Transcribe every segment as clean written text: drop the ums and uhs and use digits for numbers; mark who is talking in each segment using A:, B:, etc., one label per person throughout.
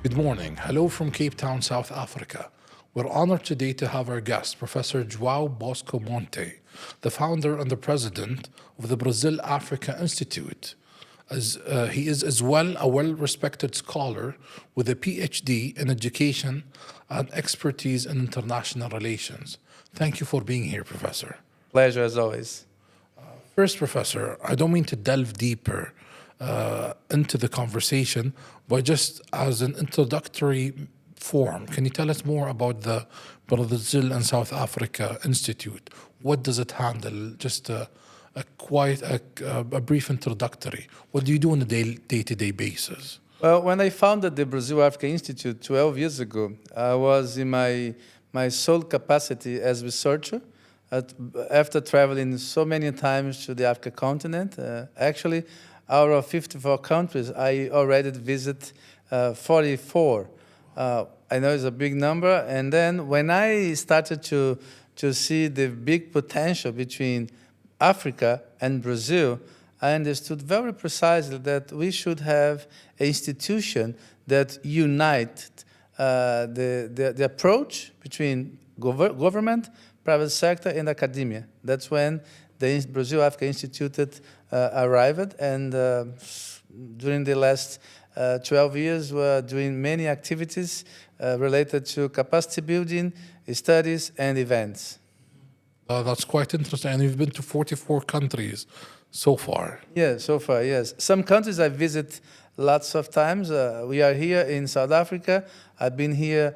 A: Good morning. Hello from Cape Town, South Africa. We're honored today to have our guest, Professor João Bosco Monte, the founder and the president of the Brazil Africa Institute. He is as well a well-respected scholar with a PhD in education and expertise in international relations. Thank you for being here, Professor.
B: Pleasure as always.
A: First, Professor, I don't mean to delve deeper into the conversation, but just as an introductory form, can you tell us more about the Brazil and South Africa Institute? What does it handle? Just a brief introductory. What do you do on a day-to-day basis?
B: Well, when I founded the Brazil Africa Institute 12 years ago, I was in my sole capacity as researcher. After traveling so many times to the African continent, actually, out of 54 countries, I already visited 44. I know it's a big number. And then when I started to see the big potential between Africa and Brazil, I understood very precisely that we should have an institution that united the approach between government, private sector, and academia. That's when the Brazil Africa Institute arrived, and during the last 12 years, we're doing many activities related to capacity building, studies, and events.
A: That's quite interesting. And you've been to 44 countries so far.
B: Yeah, so far, yes. Some countries I visit lots of times. We are here in South Africa. I've been here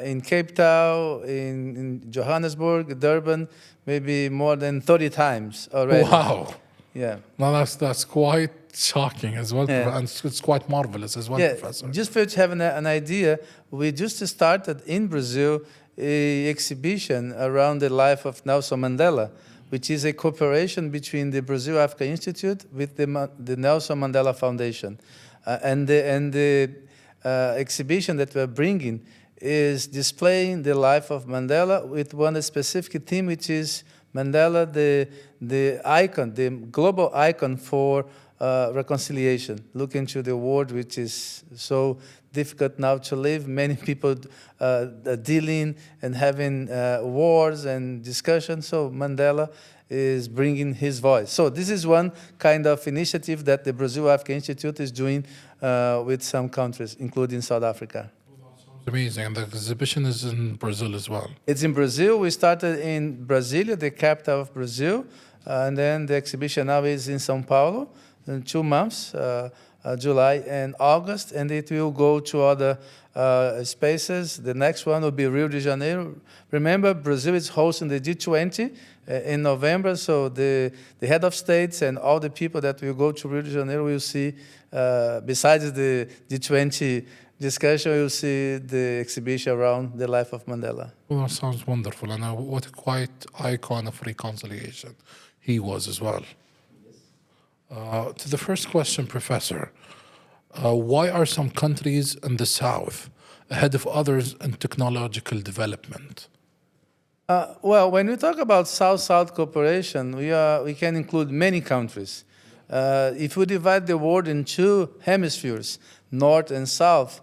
B: in Cape Town, in Johannesburg, Durban, maybe more than 30 times already.
A: Wow.
B: Yeah.
A: Now that's quite shocking as well,
B: Yeah.
A: and it's quite marvelous as well,
B: Yeah,
A: Professor.
B: just for you to have an idea, we just started in Brazil an exhibition around the life of Nelson Mandela, which is a cooperation between the Brazil Africa Institute with the Nelson Mandela Foundation. And the exhibition that we're bringing is displaying the life of Mandela with one specific theme, which is Mandela, the icon, the global icon for reconciliation. Look into the world, which is so difficult now to live. Many people dealing and having wars and discussions. So Mandela is bringing his voice. So this is one kind of initiative that the Brazil Africa Institute is doing with some countries, including South Africa.
A: Amazing. And the exhibition is in Brazil as well.
B: It's in Brazil. We started in Brasilia, the capital of Brazil, and then the exhibition now is in São Paulo in 2 months, July and August, and it will go to other spaces. The next one will be Rio de Janeiro. Remember, Brazil is hosting the G20 in November, so the head of states and all the people that will go to Rio de Janeiro will see, besides the G20 discussion, you'll see the exhibition around the life of Mandela.
A: Well, that sounds wonderful. And what a quite icon of reconciliation he was as well. To the first question, Professor, why are some countries in the South ahead of others in technological development?
B: Well, when we talk about South-South cooperation, we can include many countries. If we divide the world in 2 hemispheres, North and South,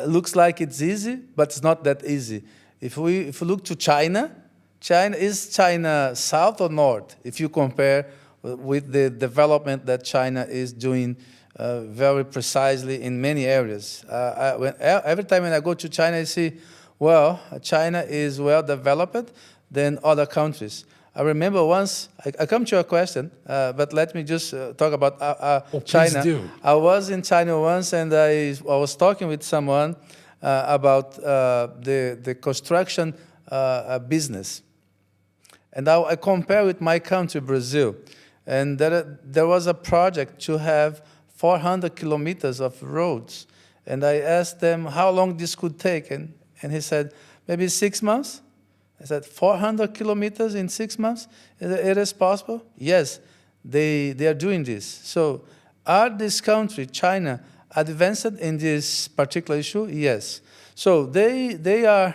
B: looks like it's easy, but it's not that easy. If we look to China, is China South or North? If you compare with the development that China is doing very precisely in many areas. Every time when I go to China, I see, well, China is well developed than other countries. I remember once, I come to your question, but let me just talk about China.
A: Please do.
B: I was in China once, and I was talking with someone about the construction business. And I compare with my country, Brazil. And there was a project to have 400 kilometers of roads. And I asked them how long this could take. And he said, maybe 6 months. I said, 400 kilometers in 6 months? It is possible? Yes, they are doing this. So are this country, China, advanced in this particular issue? Yes. So they are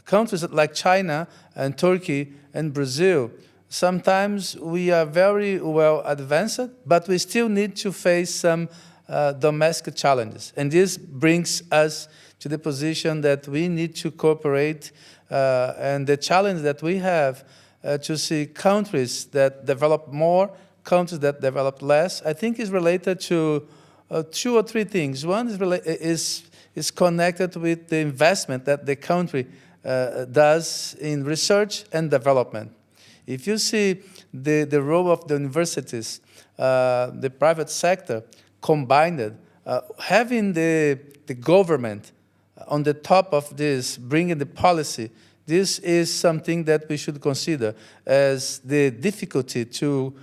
B: countries like China and Turkey and Brazil. Sometimes we are very well advanced, but we still need to face some domestic challenges. And this brings us to the position that we need to cooperate, and the challenge that we have to see countries that develop more, countries that develop less, I think is related to 2 or 3 things. One is connected with the investment that the country does in research and development. If you see the role of the universities, the private sector combined, having the government on the top of this, bringing the policy, this is something that we should consider as the difficulty to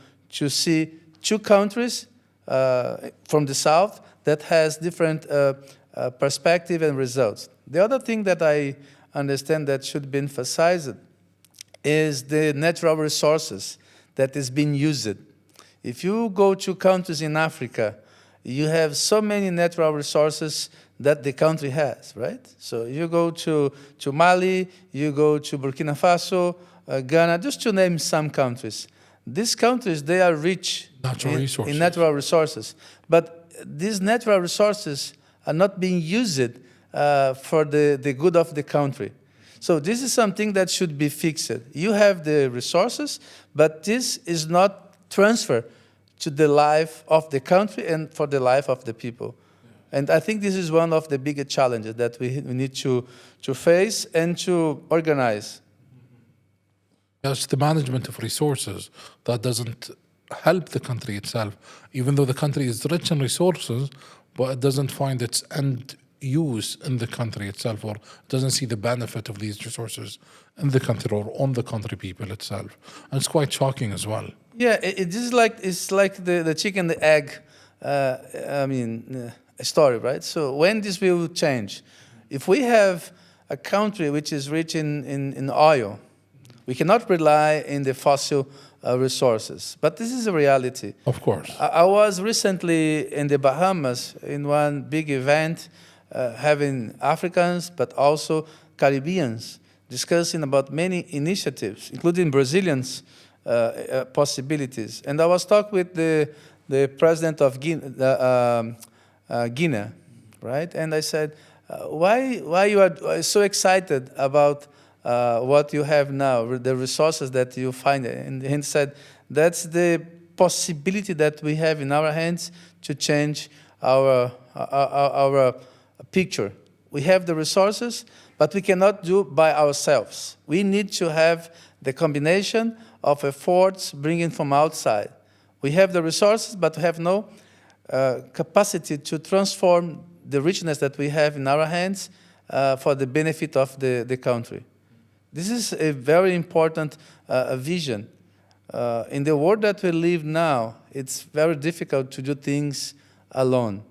B: see 2 countries from the South that has different perspective and results. The other thing that I understand that should be emphasized is the natural resources that is being used. If you go to countries in Africa, you have so many natural resources that the country has, right? So you go to Mali, you go to Burkina Faso, Ghana, just to name some countries. These countries, they are rich in natural resources. But these natural resources are not being used for the good of the country. So this is something that should be fixed. You have the resources, but this is not transferred to the life of the country and for the life of the people. Yeah. And I think this is one of the biggest challenges that we need to face and to organize.
A: Yes, the management of resources that doesn't help the country itself, even though the country is rich in resources, but it doesn't find its end use in the country itself, or doesn't see the benefit of these resources in the country or on the country people itself. And it's quite shocking as well.
B: Yeah, it's like the chicken and the egg, story, right? So when this will change? If we have a country which is rich in oil, we cannot rely on the fossil resources. But this is a reality.
A: Of course.
B: I was recently in the Bahamas in one big event, having Africans, but also Caribbeans, discussing about many initiatives, including Brazilians' possibilities. And I was talking with the president of Guinea, right? And I said, why you are so excited about what you have now, the resources that you find? And he said, that's the possibility that we have in our hands to change our picture. We have the resources, but we cannot do by ourselves. We need to have the combination of efforts bringing from outside. We have the resources, but we have no capacity to transform the richness that we have in our hands for the benefit of the country. This is a very important vision. In the world that we live now, it's very difficult to do things alone.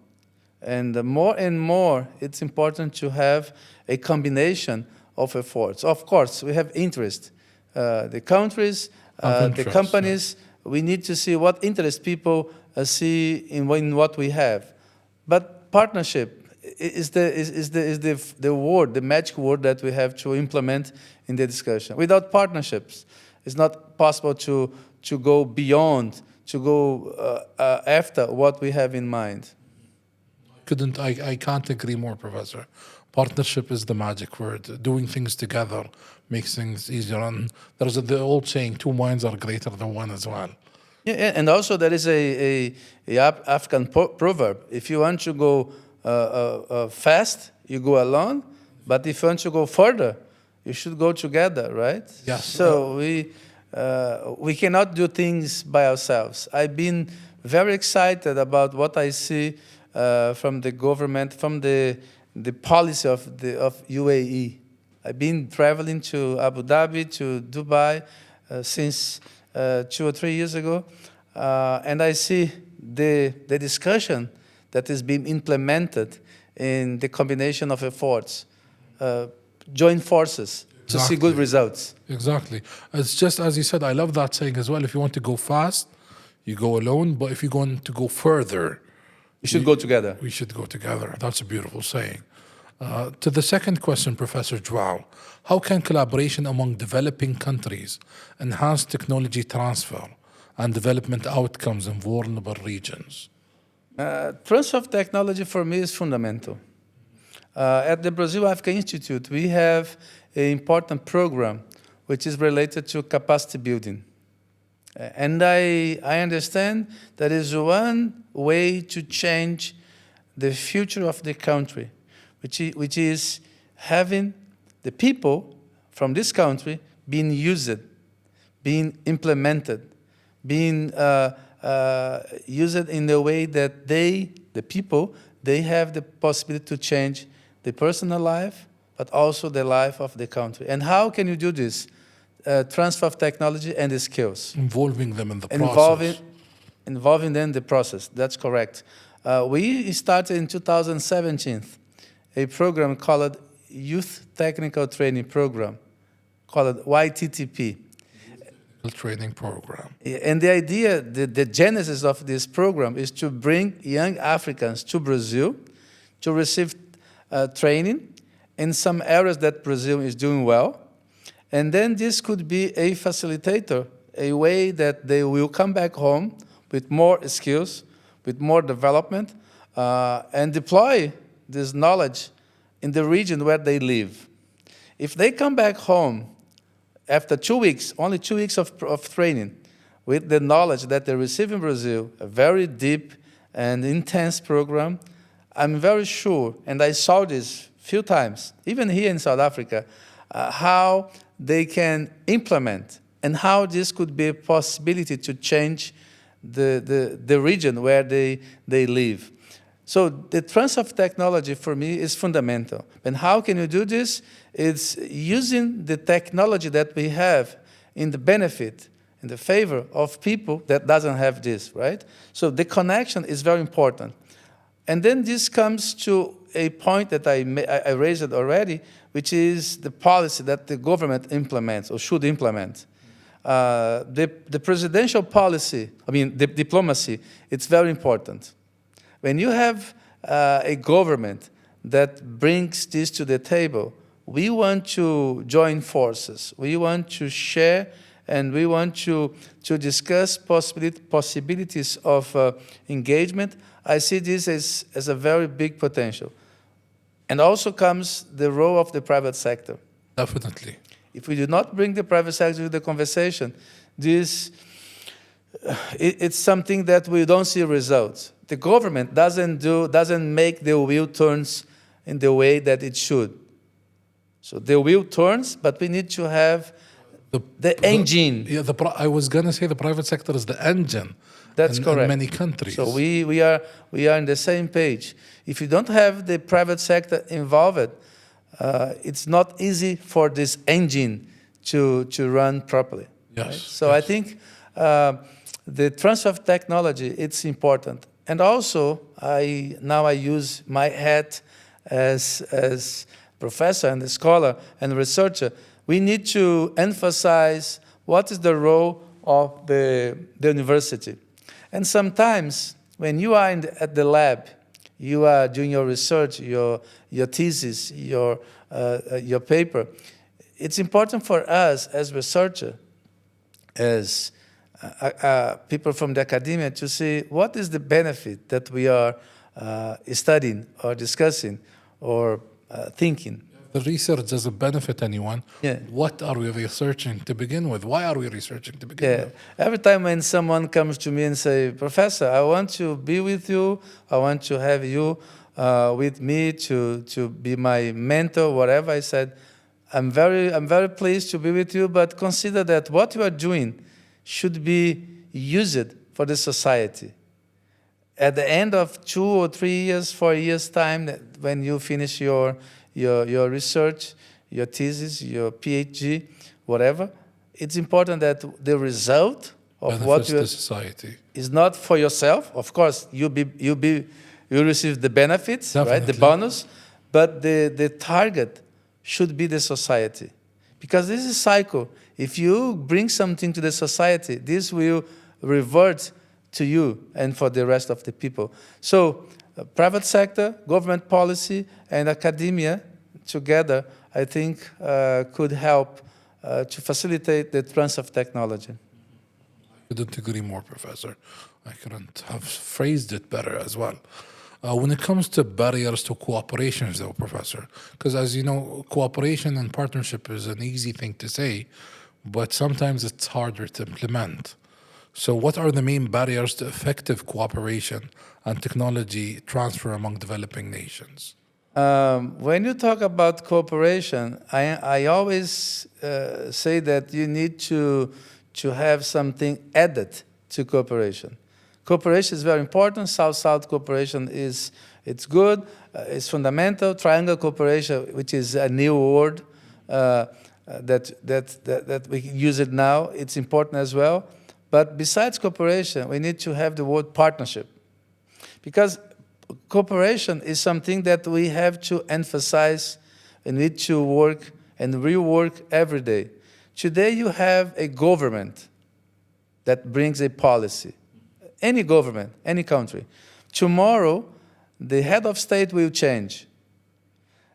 B: And more, it's important to have a combination of efforts. Of course, we have interest. The countries, the companies, we need to see what interest people see in what we have. But partnership is the word, the magic word that we have to implement in the discussion. Without partnerships, it's not possible to go beyond, to go after what we have in mind.
A: I can't agree more, Professor. Partnership is the magic word. Doing things together makes things easier. And there's the old saying, 2 minds are greater than one as well.
B: Yeah, and also there is a African proverb. If you want to go fast, you go alone. But if you want to go further, you should go together, right?
A: Yes.
B: So we cannot do things by ourselves. I've been very excited about what I see from the government, from the policy of UAE. I've been traveling to Abu Dhabi, to Dubai since 2 or 3 years ago, and I see the discussion that is being implemented in the combination of efforts, join forces to see good results.
A: Exactly. It's just as you said, I love that saying as well. If you want to go fast, you go alone, but if you're going to go further,
B: we should go together.
A: We should go together. That's a beautiful saying. To the second question, Professor João, how can collaboration among developing countries enhance technology transfer and development outcomes in vulnerable regions?
B: Transfer of technology for me is fundamental. At the Brazil-Africa Institute, we have an important program which is related to capacity building. And I understand that is one way to change the future of the country, which is having the people from this country being used, being implemented, being used in a way that they have the possibility to change the personal life, but also the life of the country. And how can you do this? Transfer of technology and the skills.
A: Involving them in the process.
B: Involving them in the process, that's correct. We started in 2017 a program called Youth Technical Training Program, called YTTP.
A: Training program.
B: And the idea, the genesis of this program is to bring young Africans to Brazil to receive training in some areas that Brazil is doing well. And then this could be a facilitator, a way that they will come back home with more skills, with more development, and deploy this knowledge in the region where they live. If they come back home after 2 weeks, only 2 weeks of training, with the knowledge that they receive in Brazil, a very deep and intense program, I'm very sure, and I saw this a few times, even here in South Africa, how they can implement and how this could be a possibility to change the region where they live. So the transfer of technology for me is fundamental. And how can you do this? It's using the technology that we have in the benefit, in the favor of people that doesn't have this, right? So the connection is very important. And then this comes to a point that I raised it already, which is the policy that the government implements or should implement. The presidential policy, the diplomacy, it's very important. When you have a government that brings this to the table, we want to join forces. We want to share, and we want to discuss possibilities of engagement. I see this as a very big potential. And also comes the role of the private sector.
A: Definitely.
B: If we do not bring the private sector to the conversation, it's something that we don't see results. The government doesn't make the wheel turns in the way that it should. So the wheel turns, but we need to have the engine.
A: I was going to say the private sector is the engine.
B: That's correct.
A: In many countries.
B: So we are on the same page. If you don't have the private sector involved, it's not easy for this engine to run properly.
A: Yes.
B: Right? So yes. I think the transfer of technology, it's important. And also, now I use my hat as professor and a scholar and researcher. We need to emphasize what is the role of the university. And sometimes, when you are at the lab, you are doing your research, your thesis, your paper, it's important for us as researchers, as people from the academia, to see what is the benefit that we are studying or discussing or thinking.
A: The research doesn't benefit anyone.
B: Yeah.
A: What are we researching to begin with? Why are we researching to begin with?
B: Every time when someone comes to me and say, Professor, I want to be with you, I want to have you with me to be my mentor, whatever, I said, I'm very pleased to be with you, but consider that what you are doing should be used for the society. At the end of 2 or 3 years, 4 years time, when you finish your research, your thesis, your PhD, whatever, it's important that the result of
A: benefits
B: what you
A: the society
B: is not for yourself. Of course, you receive the benefits,
A: definitely.
B: Right, the bonus, but the target should be the society, because this is a cycle. If you bring something to the society, this will revert to you and for the rest of the people. So, private sector, government policy, and academia together, I think, could help to facilitate the transfer of technology.
A: I couldn't agree more, Professor. I couldn't have phrased it better as well. When it comes to barriers to cooperation, though, Professor, because as you know, cooperation and partnership is an easy thing to say, but sometimes it's harder to implement. So, what are the main barriers to effective cooperation and technology transfer among developing nations?
B: When you talk about cooperation, I always say that you need to have something added to cooperation. Cooperation is very important. South-South cooperation it's good. It's fundamental. Triangle cooperation, which is a new word that we use it now, it's important as well. But besides cooperation, we need to have the word partnership, because cooperation is something that we have to emphasize and need to work and rework every day. Today you have a government that brings a policy. Any government, any country. Tomorrow, the head of state will change.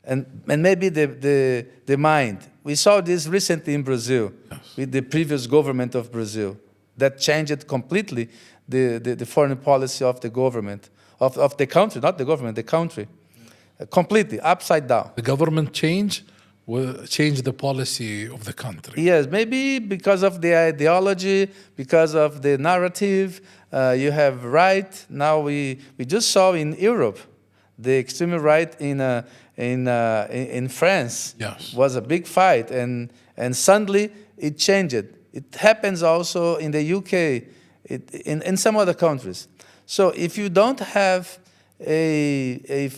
B: And maybe the mind. We saw this recently in Brazil, yes, with the previous government of Brazil. That changed completely the foreign policy of the government, of the country, not the government, the country. Completely, upside down.
A: The government will change the policy of the country.
B: Yes, maybe because of the ideology, because of the narrative. You have right. Now we just saw in Europe, the extreme right in France,
A: yes,
B: was a big fight, and suddenly it changed. It happens also in the UK, in some other countries. So if you don't have a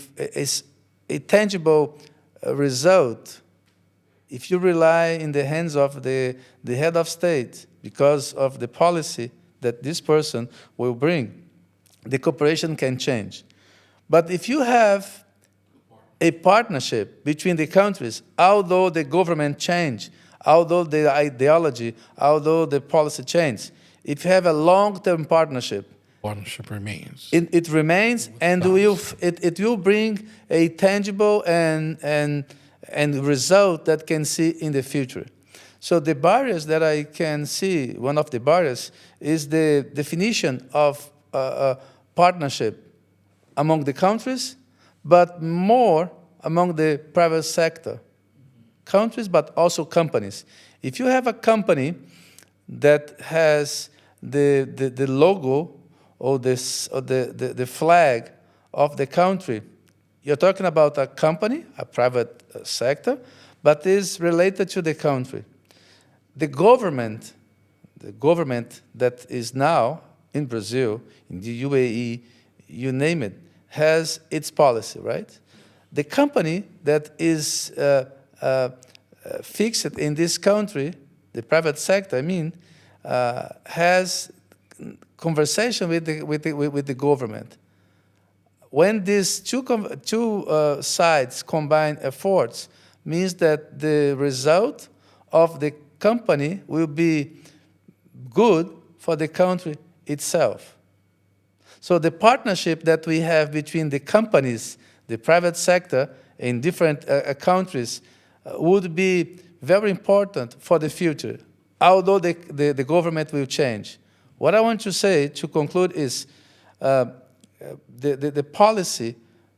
B: tangible result, if you rely in the hands of the head of state because of the policy that this person will bring, the cooperation can change. But if you have a partnership between the countries, although the government change, although the ideology, although the policy change, if you have a long-term partnership
A: remains.
B: It remains, and it will bring a tangible and result that can see in the future. So the barriers that I can see, one of the barriers is the definition of partnership among the countries, but more among the private sector. Countries, but also companies. If you have a company that has the logo or the flag of the country, you're talking about a company, a private sector, but is related to the country. The government that is now in Brazil, in the UAE, you name it, has its policy, right? The company that is fixed in this country, the private sector, I mean, has conversation with the government. When these two sides combine efforts, means that the result of the company will be good for the country itself. So the partnership that we have between the companies, the private sector in different countries would be very important for the future, although the government will change. What I want to say to conclude is the policy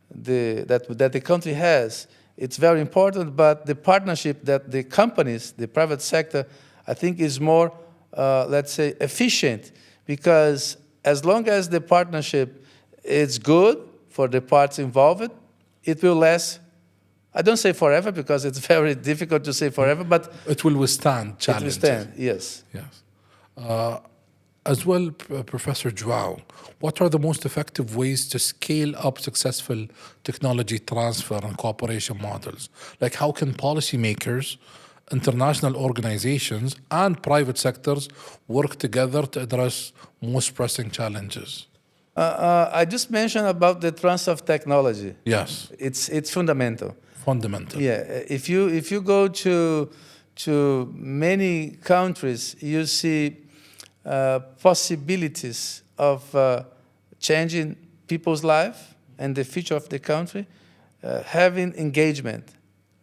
B: that the country has, it's very important, but the partnership that the companies, the private sector, I think is more, let's say, efficient, because as long as the partnership is good for the parts involved, it will last. I don't say forever because it's very difficult to say forever, but
A: it will withstand challenges.
B: It will withstand, yes.
A: Yes. As well, Professor João, what are the most effective ways to scale up successful technology transfer and cooperation models? Like, how can policymakers, international organizations, and private sectors work together to address most pressing challenges?
B: I just mentioned about the transfer of technology.
A: Yes.
B: It's fundamental.
A: Fundamental.
B: Yeah. If you go to many countries, you see possibilities of changing people's life and the future of the country, having engagement.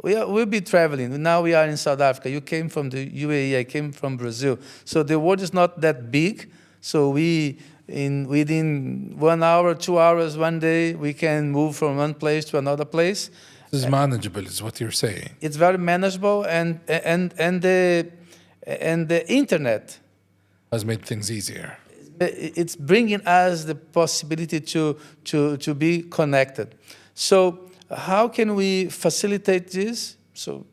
B: We'll be traveling. Now we are in South Africa. You came from the UAE, I came from Brazil. So the world is not that big. So we within 1 hour, 2 hours, one day, we can move from one place to another place.
A: This is manageable, is what you're saying.
B: It's very manageable, and the internet,
A: Has made things easier.
B: it's bringing us the possibility to be connected. So how can we facilitate this? So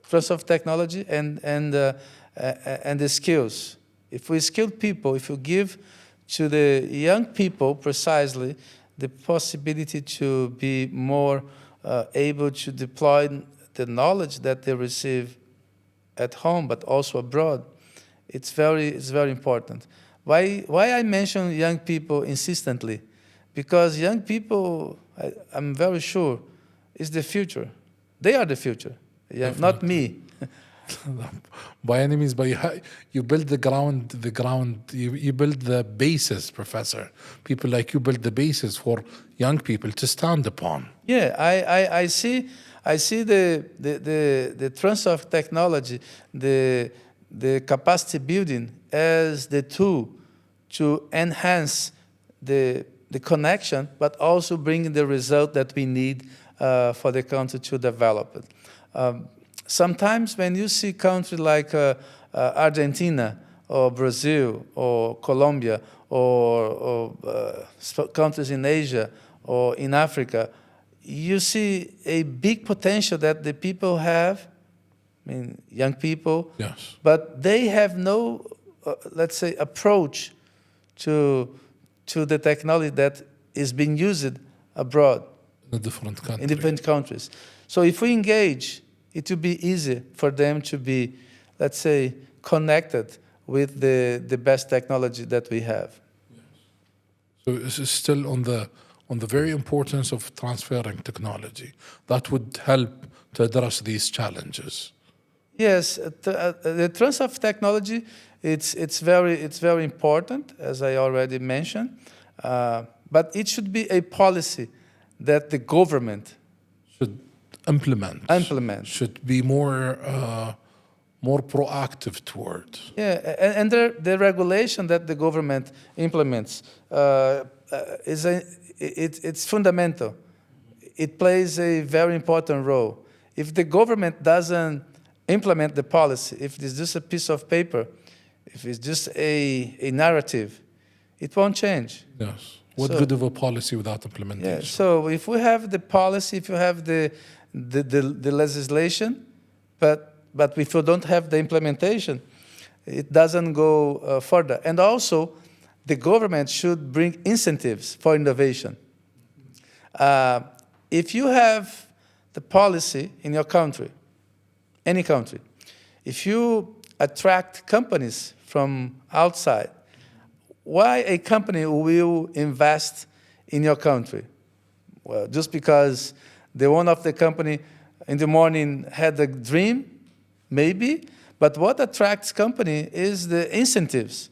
B: transfer of technology and the skills. If we skill people, if you give to the young people precisely the possibility to be more able to deploy the knowledge that they receive at home, but also abroad, it's very important. Why I mention young people insistently? Because young people, I'm very sure, is the future. They are the future, not me.
A: By any means, but you build the ground, you build the basis, Professor. People like you build the basis for young people to stand upon.
B: Yeah, I see the transfer of technology, the capacity building as the tool to enhance the connection, but also bring the result that we need for the country to develop it. Sometimes when you see countries like Argentina or Brazil or Colombia or countries in Asia or in Africa, you see a big potential that the people have, I mean, young people,
A: yes,
B: but they have no, let's say, approach to the technology that is being used abroad
A: in different
B: in different countries. So if we engage, it will be easy for them to be, let's say, connected with the best technology that we have.
A: Yes. So this is still on the very importance of transferring technology. That would help to address these challenges.
B: Yes, the transfer of technology, it's very important, as I already mentioned, but it should be a policy that the government
A: should implement. Should be more proactive toward.
B: Yeah, and the regulation that the government implements it's fundamental. It plays a very important role. If the government doesn't implement the policy, if it's just a piece of paper, if it's just a narrative, it won't change.
A: Yes. What good of a policy without implementation?
B: Yeah, so if we have the policy, if you have the legislation, but if you don't have the implementation, it doesn't go further. And also, the government should bring incentives for innovation. If you have the policy in your country, any country, if you attract companies from outside, why a company will invest in your country? Well, just because the owner of the company in the morning had a dream, maybe, but what attracts company is the incentives.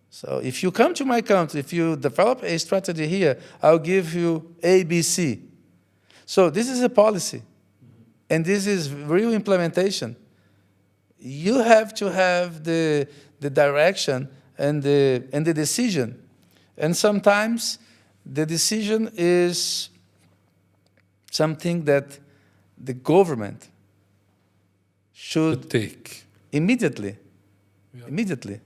B: So if you come to my country, if you develop a strategy here, I'll give you A, B, C. So this is a policy, and this is real implementation. You have to have the direction and the decision. And sometimes the decision is something that the government should
A: take
B: immediately.
A: Yeah.
B: Immediately.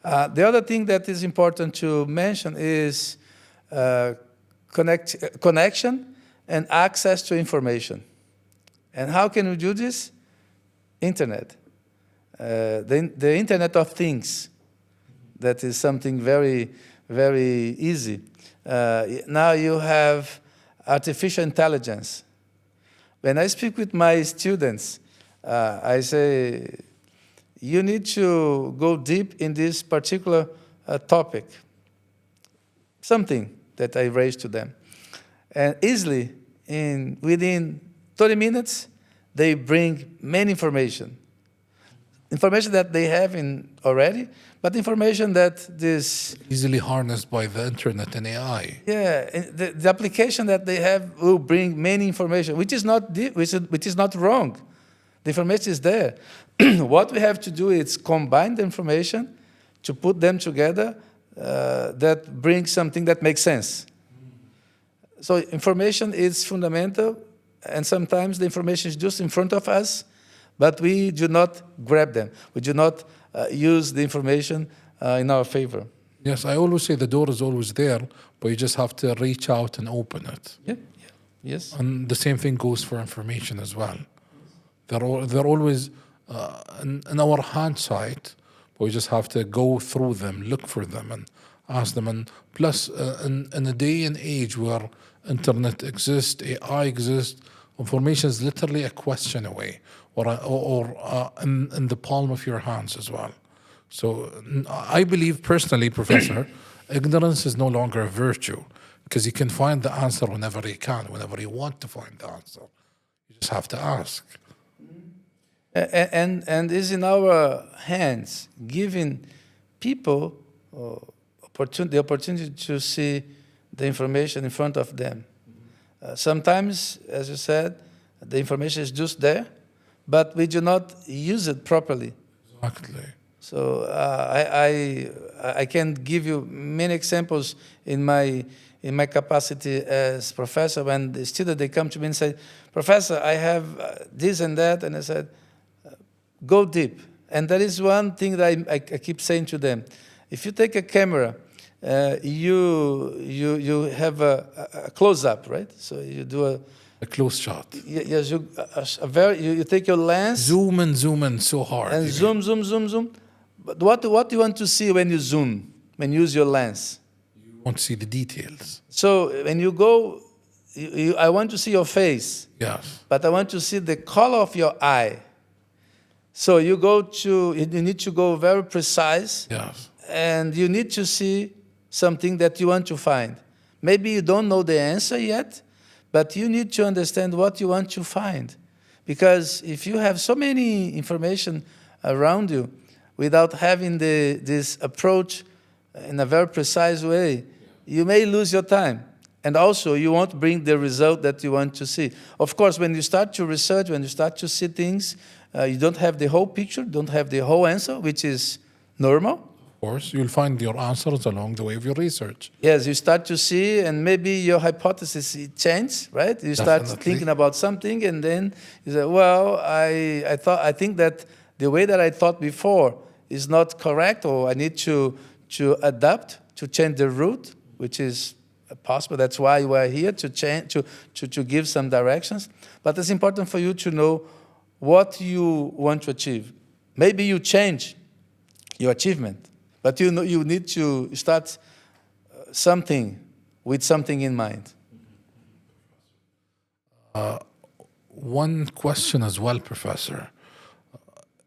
B: The other thing that is important to mention is connection and access to information. And how can we do this? Internet. The Internet of Things. That is something very, very easy. Now you have artificial intelligence. When I speak with my students, I say, you need to go deep in this particular topic, something that I raised to them. And easily, within 30 minutes, they bring many information that they have already, but information that this
A: easily harnessed by the internet and AI.
B: Yeah, the application that they have will bring many information, which is not wrong. The information is there. What we have to do is combine the information to put them together, that brings something that makes sense. So information is fundamental, and sometimes the information is just in front of us, but we do not grab them. We do not use the information in our favor.
A: Yes, I always say the door is always there, but you just have to reach out and open it.
B: Yeah. Yes.
A: And the same thing goes for information as well. They're always in our hindsight, but we just have to go through them, look for them, and ask them. And plus, in a day and age where internet exists, AI exists, information is literally a question away, or in the palm of your hands as well. So I believe personally, Professor, ignorance is no longer a virtue, because you can find the answer whenever you can, whenever you want to find the answer. You just have to ask.
B: And is in our hands, giving people the opportunity to see the information in front of them. Sometimes, as you said, the information is just there, but we do not use it properly.
A: Exactly.
B: So I can give you many examples in my capacity as professor. When the student, they come to me and say, "Professor, I have this and that," and I said, "Go deep." And that is one thing that I keep saying to them. If you take a camera, you have a close-up, right? So you do
A: a close shot.
B: Yes, you take your lens.
A: Zoom in so hard.
B: And zoom. But what do you want to see when you zoom, when you use your lens?
A: You want to see the details.
B: So when you go, I want to see your face.
A: Yes.
B: But I want to see the color of your eye. So you need to go very precise.
A: Yes.
B: And you need to see something that you want to find. Maybe you don't know the answer yet, but you need to understand what you want to find. Because if you have so many information around you, without having this approach in a very precise way, you may lose your time. And also, you won't bring the result that you want to see. Of course, when you start to research, when you start to see things, you don't have the whole picture, don't have the whole answer, which is normal.
A: Of course, you'll find your answers along the way of your research.
B: Yes, you start to see, and maybe your hypothesis changes, right? You start thinking about something, and then you say, "Well, I think that the way that I thought before is not correct, or I need to adapt, to change the route," which is possible. That's why we're here, to change, to give some directions. But it's important for you to know what you want to achieve. Maybe you change your achievement, but you need to start something with something in mind.
A: One question as well, Professor,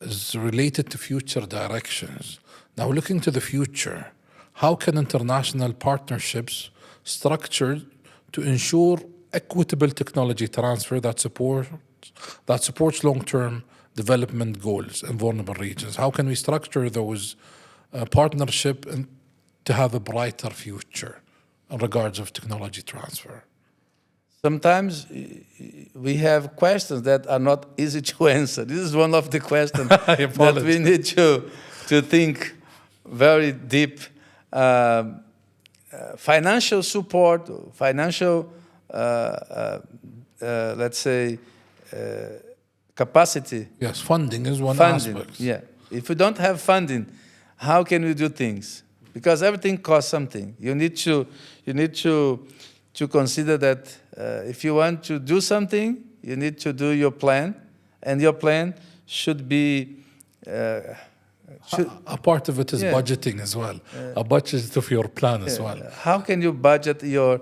A: is related to future directions. Now, looking to the future, how can international partnerships structured to ensure equitable technology transfer that supports long-term development goals in vulnerable regions? How can we structure those partnership to have a brighter future in regards of technology transfer?
B: Sometimes we have questions that are not easy to answer. This is one of the questions that we need to think very deep. Financial support, financial, let's say, capacity.
A: Yes, funding is one aspect.
B: Yeah. If we don't have funding, how can we do things? Because everything costs something. You need to consider that if you want to do something, you need to do your plan, and your plan should be.
A: A part of it is budgeting as well. A budget of your plan as well.
B: How can you budget your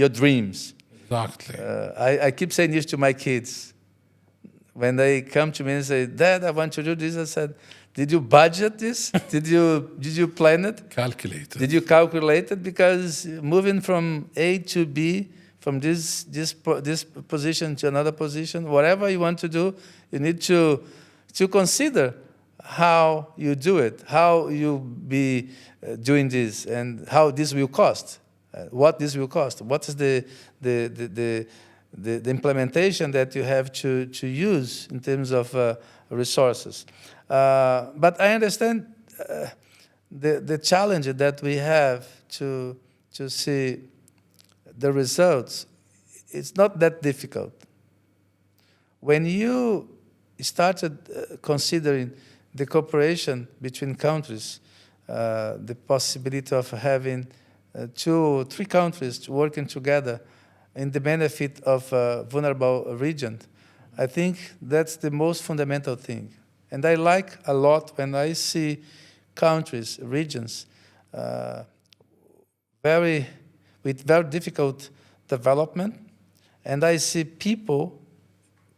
B: dreams?
A: Exactly.
B: I keep saying this to my kids. When they come to me and say, "Dad, I want to do this," I said, "Did you budget this? Did you plan it?
A: Calculate it.
B: Did you calculate it? Because moving from A to B, from this position to another position, whatever you want to do, you need to consider how you do it, how you be doing this, and how this will cost, what this will cost, what is the implementation that you have to use in terms of resources." But I understand the challenge that we have to see the results, it's not that difficult. When you started considering the cooperation between countries, the possibility of having 2 or 3 countries working together in the benefit of a vulnerable region, I think that's the most fundamental thing. And I like a lot when I see countries, regions, with very difficult development, and I see people,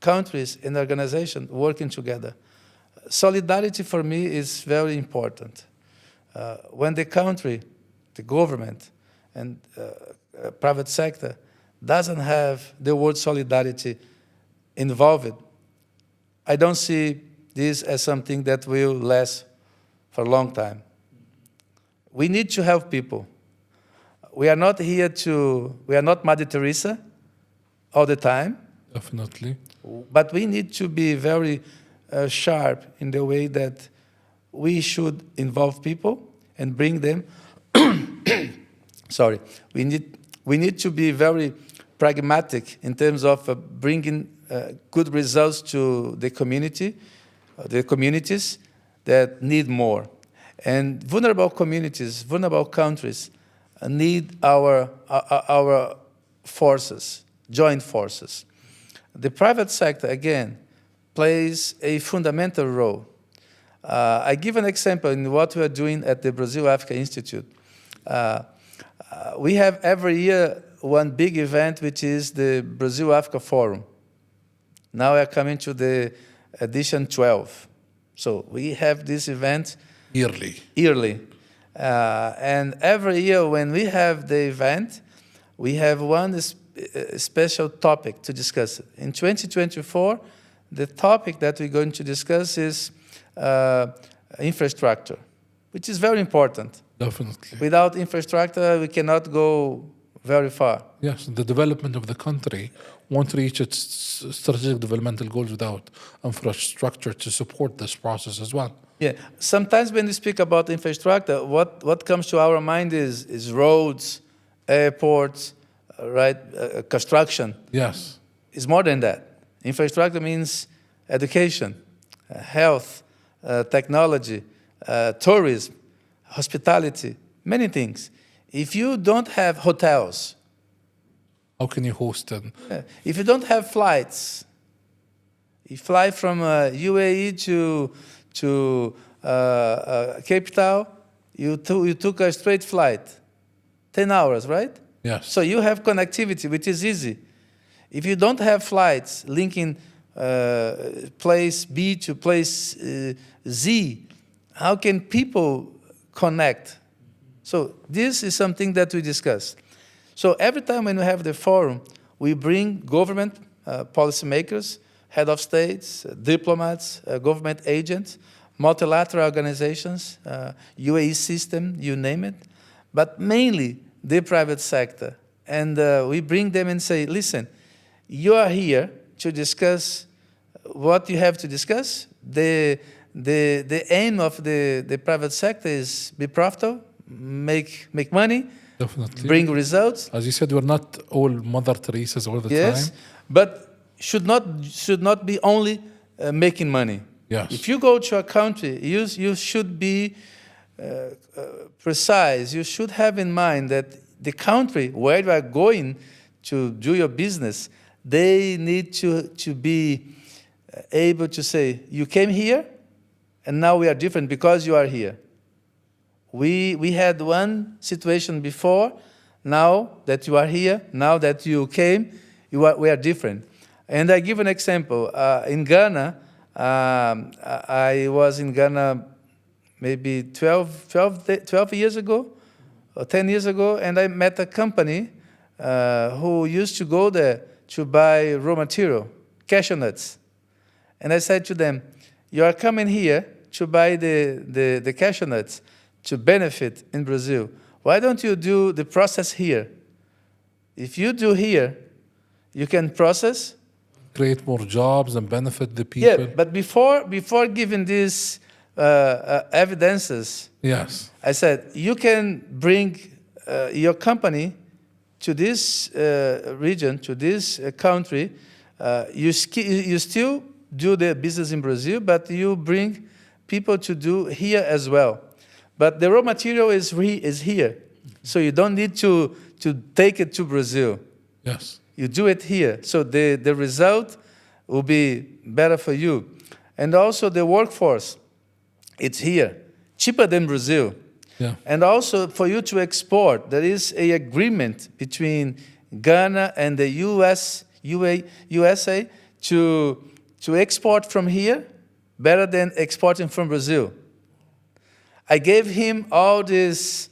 B: countries, and organizations working together. Solidarity for me is very important. When the country, the government, and private sector doesn't have the word solidarity involved, I don't see this as something that will last for a long time. We need to help people. We are not we are not Mother Teresa all the time.
A: Definitely.
B: But we need to be very sharp in the way that we should involve people and bring them. Sorry, we need to be very pragmatic in terms of bringing good results to the communities that need more. And vulnerable communities, vulnerable countries need our forces, joint forces. The private sector, again, plays a fundamental role. I give an example in what we are doing at the Brazil-Africa Institute. We have every year one big event, which is the Brazil-Africa Forum. Now we are coming to the edition 12. So we have this event yearly. And every year when we have the event, we have one special topic to discuss. In 2024, the topic that we're going to discuss is infrastructure, which is very important.
A: Definitely.
B: Without infrastructure, we cannot go very far.
A: Yes, the development of the country won't reach its strategic developmental goals without infrastructure to support this process as well.
B: Yeah, sometimes when we speak about infrastructure, what comes to our mind is roads, airports, right, construction.
A: Yes.
B: It's more than that. Infrastructure means education, health, technology, tourism, hospitality, many things. If you don't have hotels,
A: how can you host them?
B: If you don't have flights, you fly from UAE to Cape Town, you took a straight flight, 10 hours, right?
A: Yes.
B: So you have connectivity, which is easy. If you don't have flights linking place B to place Z, how can people connect? So this is something that we discuss. So every time when we have the forum, we bring government, policymakers, head of states, diplomats, government agents, multilateral organizations, UAE system, you name it, but mainly the private sector. And we bring them and say, listen, you are here to discuss what you have to discuss. The aim of the private sector is be profitable, make money,
A: definitely
B: bring results.
A: As you said, we're not all Mother Teresa's all the
B: yes,
A: time.
B: But should not be only making money.
A: Yes.
B: If you go to a country, you should be precise. You should have in mind that the country where you are going to do your business, they need to be able to say, you came here, and now we are different because you are here. We had one situation before. Now that you are here, now that you came, we are different. And I give an example. In Ghana, I was in Ghana maybe 12 years ago, or 10 years ago, and I met a company who used to go there to buy raw material, cashew nuts. And I said to them, you are coming here to buy the cashew nuts to benefit in Brazil. Why don't you do the process here? If you do here, you can process,
A: create more jobs and benefit the people.
B: Yeah, but before giving these evidences
A: Yes.
B: I said, you can bring your company to this region, to this country. You still do the business in Brazil, but you bring people to do here as well. But the raw material is here. So you don't need to take it to Brazil.
A: Yes.
B: You do it here. So the result will be better for you. And also the workforce, it's here, cheaper than Brazil.
A: Yeah.
B: And also for you to export, there is an agreement between Ghana and the USA to export from here better than exporting from Brazil. I gave him all these,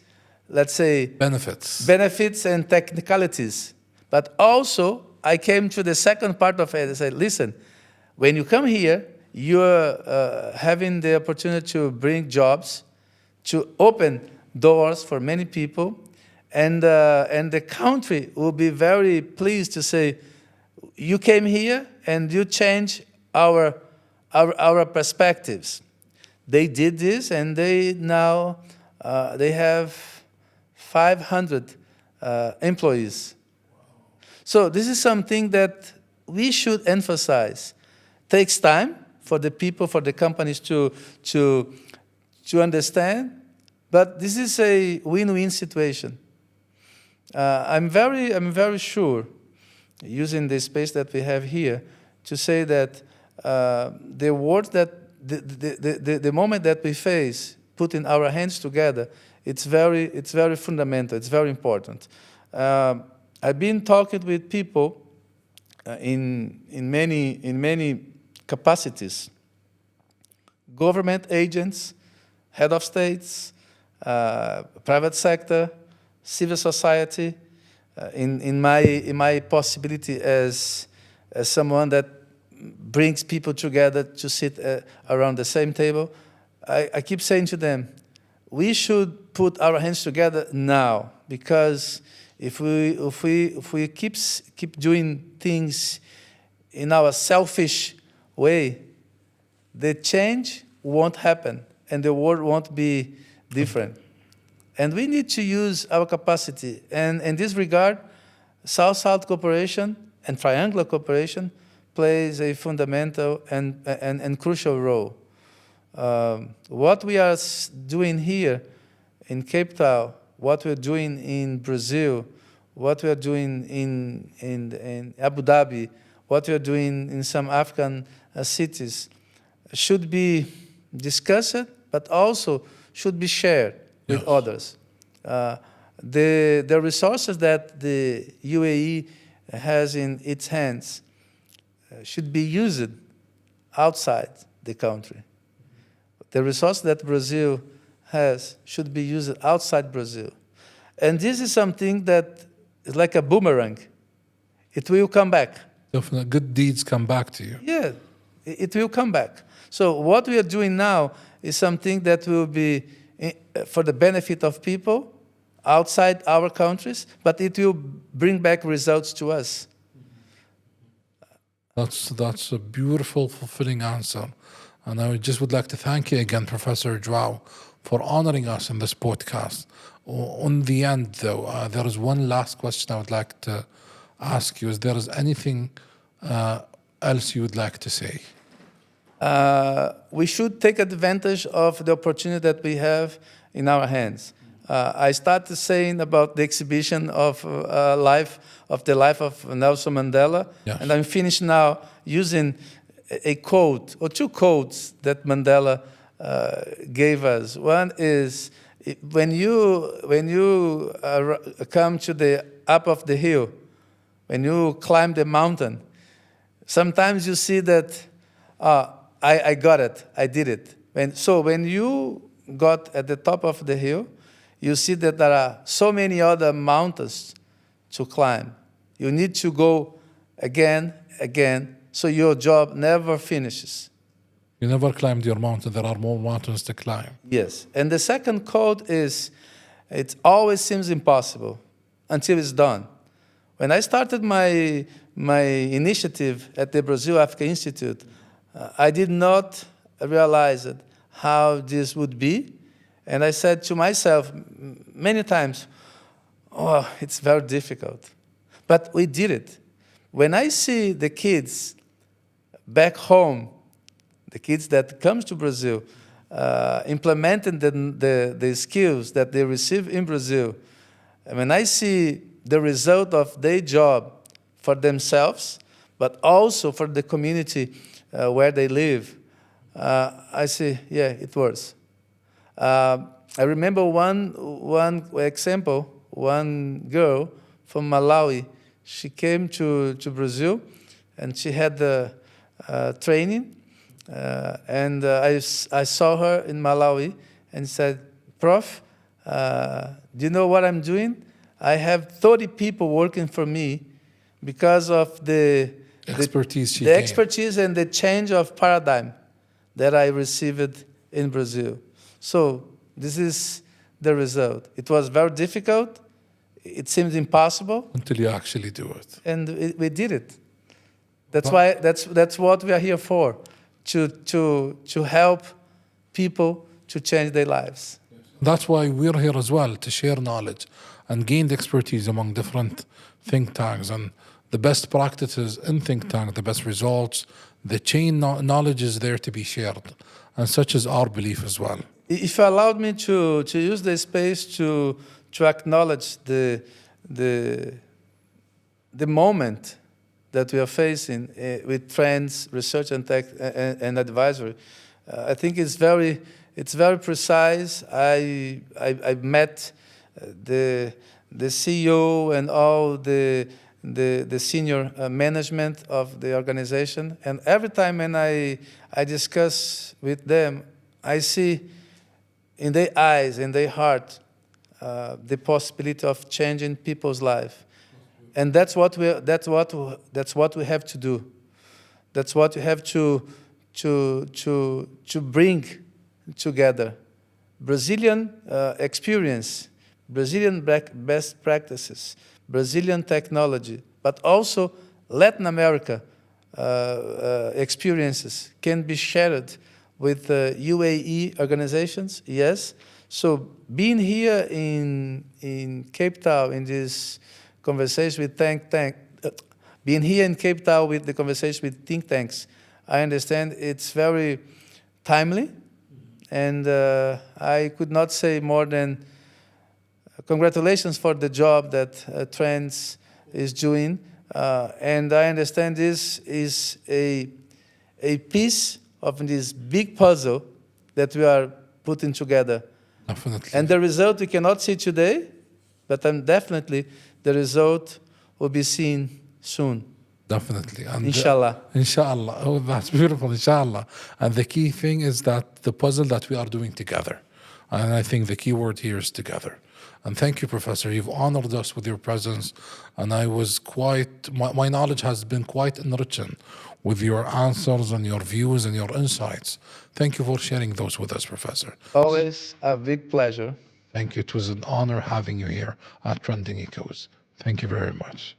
B: let's say, benefits and technicalities. But also, I came to the second part of it. I said, listen, when you come here, you're having the opportunity to bring jobs, to open doors for many people, and the country will be very pleased to say, you came here and you changed our perspectives. They did this, and they now they have 500 employees. So this is something that we should emphasize. Takes time for the people, for the companies to understand, but this is a win-win situation. I'm very sure, using the space that we have here, to say that the words that the moment that we face, putting our hands together, it's very fundamental. It's very important. I've been talking with people in many capacities. Government agents, head of states, private sector, civil society. In my possibility as someone that brings people together to sit around the same table, I keep saying to them, we should put our hands together now, because if we keep doing things in our selfish way, the change won't happen and the world won't be different. And we need to use our capacity. And in this regard, South-South cooperation and triangular cooperation plays a fundamental and crucial role. What we are doing here in Cape Town, what we're doing in Brazil, what we're doing in Abu Dhabi, what we're doing in some African cities, should be discussed, but also should be shared with others. The resources that the UAE has in its hands should be used outside the country. The resources that Brazil has should be used outside Brazil. And this is something that is like a boomerang. It will come back.
A: Definitely. Good deeds come back to you.
B: Yeah, it will come back. So what we are doing now is something that will be for the benefit of people outside our countries, but it will bring back results to us.
A: That's a beautiful, fulfilling answer. And I just would like to thank you again, Professor João, for honoring us in this podcast. On the end, though, there is one last question I would like to ask you. Is there anything else you would like to say?
B: We should take advantage of the opportunity that we have in our hands. I started saying about the exhibition of the life of Nelson Mandela, and I'm finished now using a quote or two quotes that Mandela gave us. One is, when you come to the up of the hill, when you climb the mountain, sometimes you see that I got it, I did it. When you got at the top of the hill, you see that there are so many other mountains to climb. You need to go again, so your job never finishes.
A: You never climbed your mountain. There are more mountains to climb.
B: Yes. And the second quote is, it always seems impossible until it's done. When I started my initiative at the Brazil Africa Institute, I did not realize how this would be. And I said to myself many times, oh, it's very difficult. But we did it. When I see the kids back home, the kids that comes to Brazil, implementing the skills that they receive in Brazil, and when I see the result of their job for themselves, but also for the community where they live, I say, yeah, it works. I remember one example, one girl from Malawi. She came to Brazil, and she had the training, and I saw her in Malawi and said, Prof, do you know what I'm doing? I have 30 people working for me because of the expertise and the change of paradigm that I received in Brazil. So this is the result. It was very difficult. It seemed impossible.
A: Until you actually do it.
B: And we did it. That's what we are here for, to help people to change their lives.
A: That's why we're here as well, to share knowledge and gain expertise among different think tanks and the best practices in think tank, the best results, the chain knowledge is there to be shared. And such is our belief as well.
B: If you allowed me to use the space to acknowledge the moment that we are facing with trends, research and tech and advisory, I think it's very precise. I met the CEO and all the senior management of the organization, and every time when I discuss with them, I see in their eyes, in their heart, the possibility of changing people's life, and that's what we have to do. That's what we have to bring together. Brazilian experience, Brazilian best practices, Brazilian technology, but also Latin America experiences can be shared with UAE organizations, yes. So being here in Cape Town in this conversation with being here in Cape Town with the conversation with think tanks, I understand it's very timely, and I could not say more than congratulations for the job that Trends is doing, and I understand this is a piece of this big puzzle that we are putting together.
A: Definitely.
B: And the result we cannot see today, but definitely the result will be seen soon.
A: Definitely. And
B: Inshallah.
A: Inshallah. Oh, that's beautiful. Inshallah. And the key thing is that the puzzle that we are doing together. And I think the key word here is together. And thank you, Professor. You've honored us with your presence. And I was my knowledge has been quite enriching with your answers and your views and your insights. Thank you for sharing those with us, Professor.
B: Always a big pleasure.
A: Thank you. It was an honor having you here at Trending Echoes. Thank you very much.